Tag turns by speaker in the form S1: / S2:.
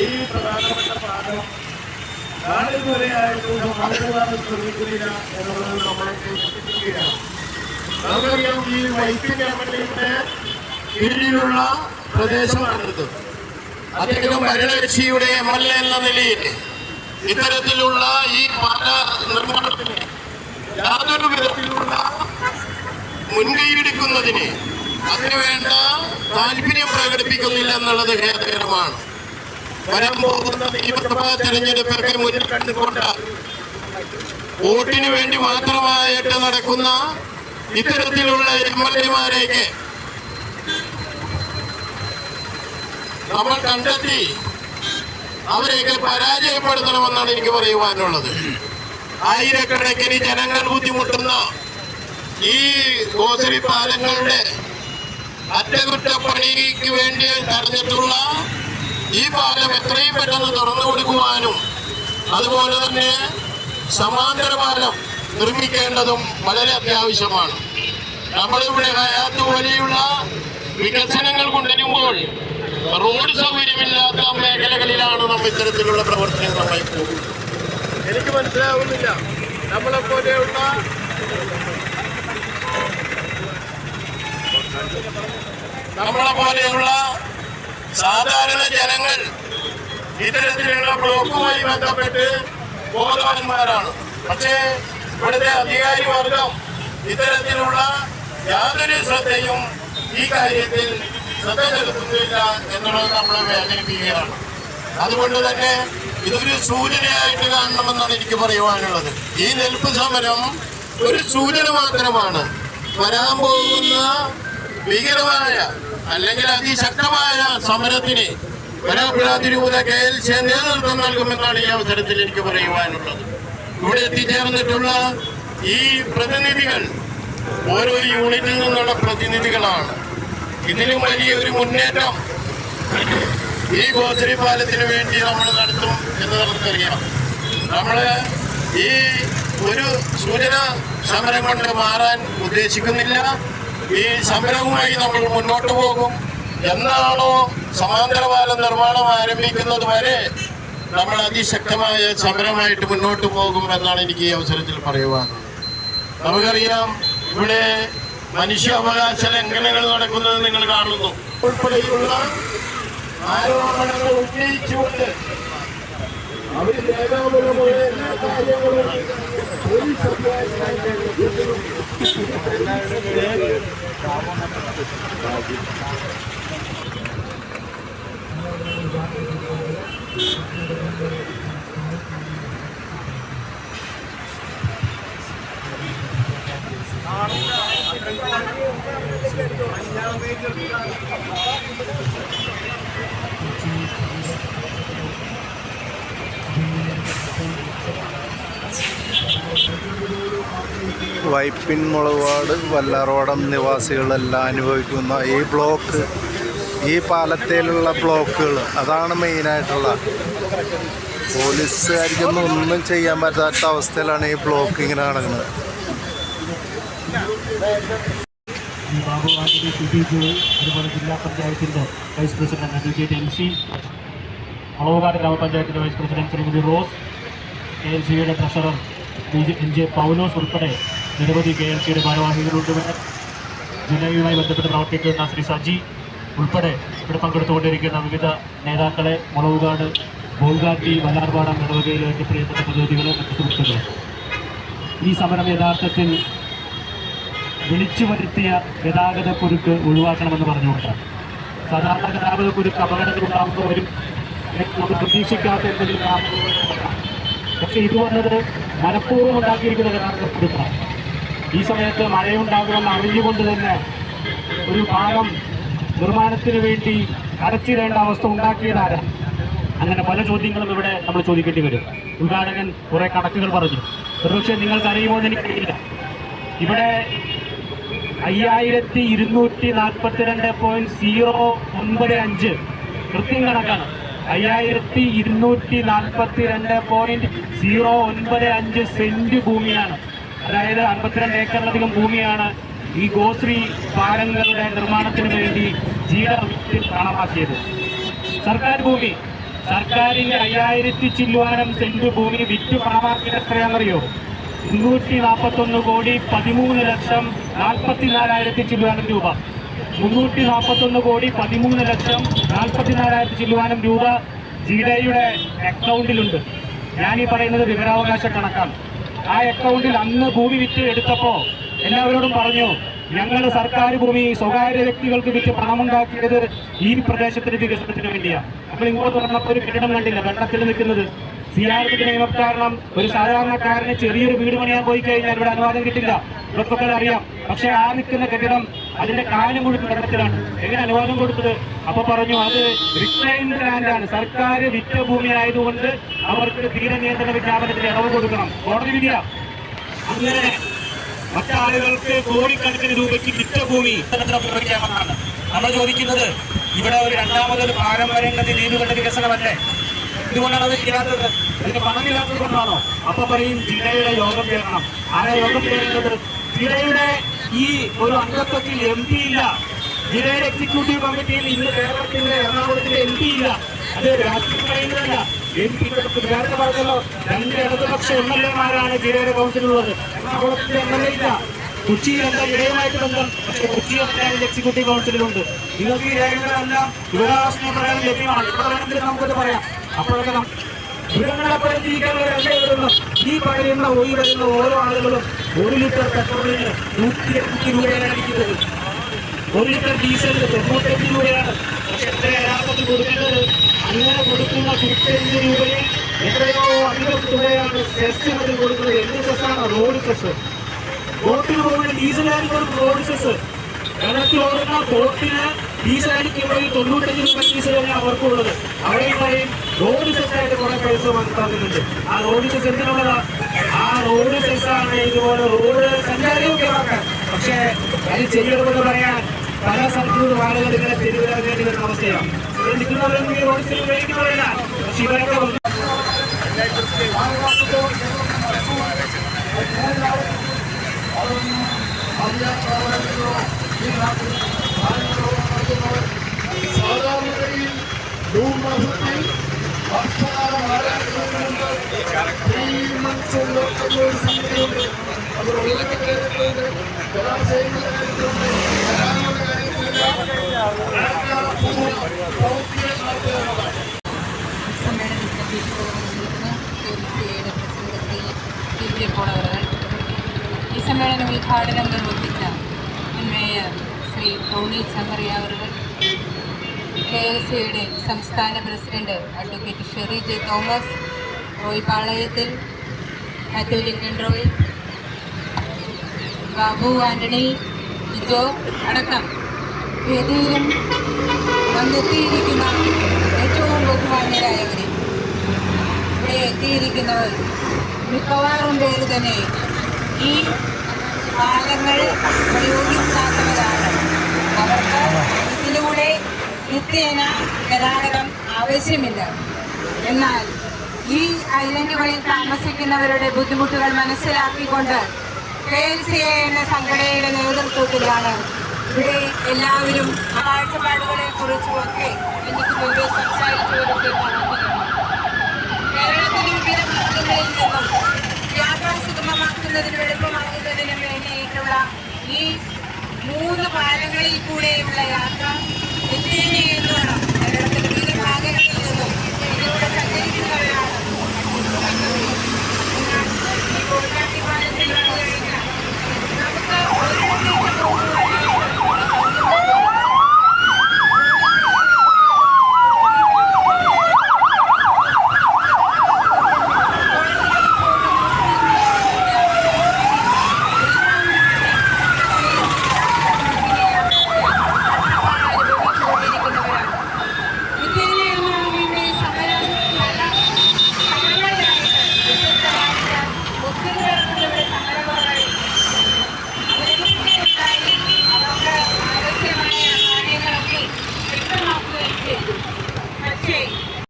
S1: ഈ പ്രധാനപ്പെട്ട പാഠം നാളിതുവരെയായിട്ട് സമാധാനം ശ്രമിക്കുന്നില്ല എന്നുള്ളത് നമ്മളെ സൂചിപ്പിക്കുകയാണ്. നമുക്കറിയാം, ഈ വൈപ്പിൻ എംഎൽഎയുടെ കീഴിലുള്ള പ്രദേശമാണിത്. അദ്ദേഹം ഭരണകക്ഷിയുടെ എംഎൽഎ എന്ന നിലയിൽ ഇത്തരത്തിലുള്ള ഈ പാല നിർമ്മാണത്തിന് യാതൊരു വിധത്തിലുള്ള മുൻകൈയെടുക്കുന്നതിന് അതിനുവേണ്ട താല്പര്യം പ്രകടിപ്പിക്കുന്നില്ല എന്നുള്ളത് ഖേദകരമാണ്. വരാൻ പോകുന്ന നിയമസഭാ തെരഞ്ഞെടുപ്പൊക്കെ മുന്നിൽ കണ്ടുകൊണ്ട് വോട്ടിന് വേണ്ടി മാത്രമായിട്ട് നടക്കുന്ന ഇത്തരത്തിലുള്ള എംഎൽഎമാരെയൊക്കെ നമ്മൾ കണ്ടെത്തി അവരെയൊക്കെ പരാജയപ്പെടുത്തണമെന്നാണ് എനിക്ക് പറയുവാനുള്ളത്. ആയിരക്കണക്കിന് ജനങ്ങൾ ബുദ്ധിമുട്ടുന്ന ഈ ഗോശ്രീ പാലങ്ങളുടെ അറ്റകുറ്റപ്പണിക്ക് വേണ്ടി നടന്നിട്ടുള്ള ഈ പാലം എത്രയും പെട്ടെന്ന് തുറന്നു കൊടുക്കുവാനും അതുപോലെ തന്നെ സമാന്തര പാലം നിർമ്മിക്കേണ്ടതും വളരെ അത്യാവശ്യമാണ്. നമ്മളിവിടെ ഹയാത്ത് പോലെയുള്ള വികസനങ്ങൾ കൊണ്ടുവരുമ്പോൾ റോഡ് സൗകര്യമില്ലാത്ത മേഖലകളിലാണ് നമ്മൾ ഇത്തരത്തിലുള്ള പ്രവർത്തനങ്ങൾ നന്നായി പോകുന്നത്. എനിക്ക് മനസ്സിലാവുന്നില്ല, നമ്മളെ പോലെയുള്ള സാധാരണ ജനങ്ങൾ ഇത്തരത്തിലുള്ള ബ്ലോക്കുമായി ബന്ധപ്പെട്ട് ബോധവാന്മാരാണ്. പക്ഷേ ഇവിടുത്തെ അധികാരി വർഗം ഇത്തരത്തിലുള്ള യാതൊരു ശ്രദ്ധയും ഈ കാര്യത്തിൽ ശ്രദ്ധ ചെലുത്തുന്നില്ല എന്നുള്ളത് നമ്മളെ വേദനിപ്പിക്കുകയാണ്. അതുകൊണ്ട് തന്നെ ഇതൊരു സൂചനയായിട്ട് കാണണമെന്നാണ് എനിക്ക് പറയുവാനുള്ളത്. ഈ നിൽപ്പ് സമരം ഒരു സൂചന മാത്രമാണ്. വരാൻ പോകുന്ന ഭീകരമായ അല്ലെങ്കിൽ അതിശക്തമായ സമരത്തിന് വരാപ്പുഴാതിരൂപത KLC നേതൃത്വം നൽകുമെന്നാണ് ഈ അവസരത്തിൽ എനിക്ക് പറയുവാനുള്ളത്. ഇവിടെ എത്തിച്ചേർന്നിട്ടുള്ള ഈ പ്രതിനിധികൾ ഓരോ യൂണിറ്റിൽ നിന്നുള്ള പ്രതിനിധികളാണ്. ഇതിലും വലിയൊരു മുന്നേറ്റം ഈ ഗോശ്രീ പാലത്തിന് വേണ്ടി നമ്മൾ നടത്തും എന്ന് നമുക്കറിയാം. നമ്മൾ ഈ ഒരു സൂചന സമരം കൊണ്ട് മാറാൻ ഉദ്ദേശിക്കുന്നില്ല. ഈ സമരവുമായി നമ്മൾ മുന്നോട്ട് പോകും. എന്നാണോ സമാന്തര പാല നിർമ്മാണം ആരംഭിക്കുന്നത് വരെ നമ്മൾ അതിശക്തമായ സമരമായിട്ട് മുന്നോട്ട് പോകും എന്നാണ് എനിക്ക് ഈ അവസരത്തിൽ പറയുവാനുള്ളത്. നമുക്കറിയാം, ഇവിടെ മനുഷ്യാവകാശ ലംഘനങ്ങൾ നടക്കുന്നത് നിങ്ങൾ കാണുന്നു. ഉൾപ്പെടെയുള്ള ആരോപണങ്ങൾ ഉന്നയിച്ചുകൊണ്ട് അവർ രേഖാമൂലമായ എല്ലാ കാര്യങ്ങളും
S2: വൈപ്പിൻ മുളവാട് വല്ലാർവാടം നിവാസികളെല്ലാം അനുഭവിക്കുന്ന ഈ ബ്ലോക്ക്, ഈ പാലത്തിലുള്ള ബ്ലോക്കുകൾ, അതാണ് മെയിനായിട്ടുള്ള. പോലീസുകാർക്കൊന്നും ഒന്നും ചെയ്യാൻ പറ്റാത്ത അവസ്ഥയിലാണ് ഈ ബ്ലോക്ക് ഇങ്ങനെ നടക്കുന്നത്.
S3: അതുപോലെ ജില്ലാ പഞ്ചായത്തിൻ്റെ vice president advocate MC, Mulavukad ഗ്രാമപഞ്ചായത്തിൻ്റെ വൈസ് പ്രസിഡന്റ് ശ്രീമതി റോസ്, KLCയുടെ ട്രഷറർ NJ പൗലോസ് ഉൾപ്പെടെ നിരവധി KLCയുടെ ഭാരവാഹികളുണ്ട്. ജില്ലയുമായി ബന്ധപ്പെട്ട് പ്രവർത്തിക്കുന്ന ശ്രീ സജി ഉൾപ്പെടെ ഇവിടെ പങ്കെടുത്തുകൊണ്ടിരിക്കുന്ന വിവിധ നേതാക്കളെ, മുളവുകാട്, ബോൾഗാട്ടി, വല്ലാർപാടം ഇടവകയിലേക്ക് പ്രിയപ്പെട്ട പ്രതിനിധികളെ, മറ്റു സുഹൃത്തുക്കളെ, ഈ സമരം യഥാർത്ഥത്തിൽ വിളിച്ചു വരുത്തിയ ഗതാഗതക്കുരുക്ക് ഒഴിവാക്കണമെന്ന് പറഞ്ഞുകൊണ്ടാണ്. സാധാരണ ഗതാഗതക്കുരുക്ക് അപകടങ്ങൾ ഉണ്ടാകുന്നവരും നമ്മൾ പ്രതീക്ഷിക്കാത്ത എന്തെങ്കിലും കാരണങ്ങളുണ്ടാകാം. പക്ഷേ ഇത് വന്നത് മനഃപൂർവ്വം ഉണ്ടാക്കിയിരിക്കുന്ന ഗതാഗതക്കുരുക്കാണ്. ഈ സമയത്ത് മഴയുണ്ടാകുമെന്ന് അറിഞ്ഞുകൊണ്ട് തന്നെ ഒരു പാലം നിർമ്മാണത്തിന് വേണ്ടി അടച്ചിടേണ്ട അവസ്ഥ ഉണ്ടാക്കിയതാരാ? അങ്ങനെ പല ചോദ്യങ്ങളും ഇവിടെ നമ്മൾ ചോദിക്കേണ്ടി വരും. ഉദ്ഘാടകൻ കുറേ കണക്കുകൾ പറഞ്ഞു. ഒരുപക്ഷെ നിങ്ങൾക്കറിയുമോ എന്ന് എനിക്കറിയില്ല. ഇവിടെ 5242.095 കൃത്യം കണക്കാണ്. 5242.095 സെന്റ് ഭൂമിയാണ്, അതായത് 52 ഏക്കറിലധികം ഭൂമിയാണ് ഈ ഗോശ്രീ പാലങ്ങളുടെ നിർമ്മാണത്തിന് വേണ്ടി GR കാണാമാക്കിയത്. സർക്കാർ ഭൂമി, സർക്കാരിന്റെ 5000 ചില്ലുവാനം സെന്റ് ഭൂമി വിറ്റ് പണമാക്കിയത് എത്രയാണെന്നറിയോ? 341 കോടി 13,44,000 ചില്ലുവാനം രൂപ. 341 കോടി 13,44,000 ചില്ലുവാനം രൂപ ജിഡയുടെ അക്കൗണ്ടിലുണ്ട്. ഞാനീ പറയുന്നത് വിവരാവകാശ കണക്കാണ്. ആ അക്കൗണ്ടിൽ അന്ന് ഭൂമി വിറ്റ് എടുത്തപ്പോ എല്ലാവരോടും പറഞ്ഞു, ഞങ്ങൾ സർക്കാർ ഭൂമി സ്വകാര്യ വ്യക്തികൾക്ക് വിറ്റ് പണമുണ്ടാക്കിയത് ഈ പ്രദേശത്തിന്റെ വികസനത്തിന് വേണ്ടിയാണ്. അപ്പോൾ ഇങ്ങോട്ട് വന്നപ്പോൾ ഒരു കെട്ടിടം കണ്ടില്ല, വെള്ളത്തിൽ നിൽക്കുന്നത്. സിയാർത്തിന്റെ നിയമം കാരണം ഒരു സാധാരണക്കാരന് ചെറിയൊരു വീട് പണിയാൻ പോയി കഴിഞ്ഞാൽ ഇവിടെ അനുവാദം കിട്ടില്ല, ഇതൊക്കെ അറിയാം. പക്ഷെ ആ നിൽക്കുന്ന കെട്ടിടം അതിന്റെ കാര്യം കൂടി വെള്ളത്തിലാണ്. എങ്ങനെ അനുവാദം കൊടുത്തത്? അപ്പൊ പറഞ്ഞു അത് റിക്ലൈൻഡ് ലാൻഡാണ്, സർക്കാർ വിറ്റ ഭൂമി ആയതുകൊണ്ട് അവർക്ക് തീരനിയന്ത്രണ വിജ്ഞാപനത്തിന് ഇളവ് കൊടുക്കണം. കോടതി വിധിയ. അങ്ങനെ മറ്റാളുകൾക്ക് കോടിക്കണക്കിന് രൂപയ്ക്ക് വിറ്റ ഭൂമി പ്രഖ്യാപനമാണ്. നമ്മൾ ചോദിക്കുന്നത്, ഇവിടെ ഒരു രണ്ടാമതൊരു പാലം വരേണ്ടത് നീണ്ടുകണ്ട വികസനമല്ലേ? ഇതുകൊണ്ടാണ് അത് ചെയ്യാത്തത്. അതിന് പണമില്ലാത്തത് കൊണ്ടാണോ? അപ്പൊ പറയും ജില്ലയുടെ യോഗം ചേരണം. ആരാ യോഗം ചേരേണ്ടത്? ജില്ലയുടെ ഈ ഒരു അംഗത്വത്തിൽ MP ഇല്ല. ജില്ലയുടെ എക്സിക്യൂട്ടീവ് കമ്മിറ്റിയിൽ ഇന്ന് കേരളത്തിന്റെ എറണാകുളത്തിന്റെ MP ഇല്ല. അത് രാഷ്ട്രീയം പറയുന്നതല്ല. MP നേരത്തെ പറഞ്ഞല്ലോ, 2 ഇടതുപക്ഷ MLA-മാരാണ് ജില്ലയുടെ കൗൺസിലുള്ളത്. എറണാകുളത്തിന്റെ MLA ഇല്ല. കൊച്ചിയിൽ എന്താ ജില്ലയുമായിട്ട് ബന്ധം? പക്ഷെ കൊച്ചി എക്സിക്യൂട്ടീവ് കൗൺസിലുണ്ട്. നിങ്ങൾക്ക് ഈ രേഖകളെല്ലാം വിവരാവകാശ പ്രകാരം ലഭ്യമാണ്. ഇവിടെ വേണമെങ്കിൽ നമുക്കത് പറയാം. അപ്പോഴൊക്കെ മൃഗങ്ങളെപ്പോഴും ജീവിക്കാനുള്ള ഈ പറയുന്ന വരുന്ന ഓരോ ആളുകളും 1 ലിറ്റർ പെട്രോളിന് 180 രൂപയാണ് അടിക്കുന്നത്. 1 ലിറ്റർ ഡീസലിന് 95 രൂപയാണ്. പക്ഷെ എത്ര യഥാർത്ഥത്തിൽ കൊടുക്കേണ്ടത്? അങ്ങനെ കൊടുക്കുന്ന 95 രൂപയിൽ എത്രയോ അധികം തുകയാണ് സെസ് അതിൽ കൊടുക്കുന്നത്. എന്ത് സെസ്സാണ്? Road cess. ബോട്ടിന് പോകുന്ന ഡീസലായിരിക്കും റോഡ് സെസ്. വെള്ളത്തിൽ ഓടുന്ന ബോട്ടിന് ഡീസലായിരിക്കും 95 രൂപ ഡീസൽ തന്നെ അവർക്കുള്ളത്. അവിടെ പറയും റോഡ് സെസ്സായിട്ട് കുറെ പൈസ മനസ്സിലാക്കുന്നുണ്ട്. ആ റോഡ് സെസ് എന്തിനുള്ളതാ? ആ റോഡ് സെസ്സാണ് ഇതുപോലെ റോഡ് സഞ്ചാരയോഗ്യമാക്കാൻ. പക്ഷേ അത് ചെയ്യണമെന്ന് പറയാൻ പല സ്ഥലത്തുനിന്നും ആളുകൾ ഇങ്ങനെ തെരുവിലാകേണ്ടി വരുന്ന അവസ്ഥയാണ്. ഇവിടെ നിൽക്കുന്നവരൊന്നും ഈ റോഡ് സെസ് ഉപയോഗിക്കുന്നവരല്ല. പക്ഷെ ഇവരൊക്കെ
S1: സാധാരണഗതിയിൽ ജൂൺ മാസത്തിൽ ഭക്ഷണം ആരംഭിക്കുന്നുണ്ട്. 3 months ഒരു സംഖ്യയുണ്ട്. അത് വെള്ളത്തിൽ കാര്യത്തിലുണ്ട്, ജലാശയങ്ങളുടെ കാര്യത്തിലുണ്ട്, ധാരാളം കാര്യത്തിലുണ്ട്.
S4: ഈ സമ്മേളന ഉദ്ഘാടനം നിർവഹിച്ച മേയർ ശ്രീ ടോണി ചമ്മറിയ അവർ, KLCയുടെ സംസ്ഥാന president advocate Sherry J Thomas, Roy Palayathil, Mathew Lincoln Roy, Babu Antony, Lijo അടക്കം വേദിയിലും വന്നെത്തിയിരിക്കുന്ന ഏറ്റവും ബഹുമാന്യരായവരെ, ഇവിടെ എത്തിയിരിക്കുന്നവർ മിക്കവാറും പേര് തന്നെ ഈ പാലങ്ങൾ പ്രയോഗിക്കാത്തവരാണ്. അവർക്ക് ഇതിലൂടെ നിത്യേന ഗതാഗതം ആവശ്യമില്ല. എന്നാൽ ഈ ഐലൻഡുകളിൽ താമസിക്കുന്നവരുടെ ബുദ്ധിമുട്ടുകൾ മനസ്സിലാക്കിക്കൊണ്ട് KLCA എന്ന സംഘടനയുടെ നേതൃത്വത്തിലാണ് ഇവിടെ എല്ലാവരും കാഴ്ചപ്പാടുകളെ കുറിച്ചുമൊക്കെ എനിക്ക് മുമ്പ് സംസാരിച്ചവരൊക്കെ പറഞ്ഞിട്ടുണ്ട്. കേരളത്തിലെ വിവിധ ഭാഗങ്ങളിൽ നിന്നും യാത്ര സുഗമമാക്കുന്നതിനും എളുപ്പമാക്കുന്നതിനും വേണ്ടിയിട്ടുള്ള ഈ 3 പാലങ്ങളിൽ കൂടെയുള്ള യാത്ര നിത്യേന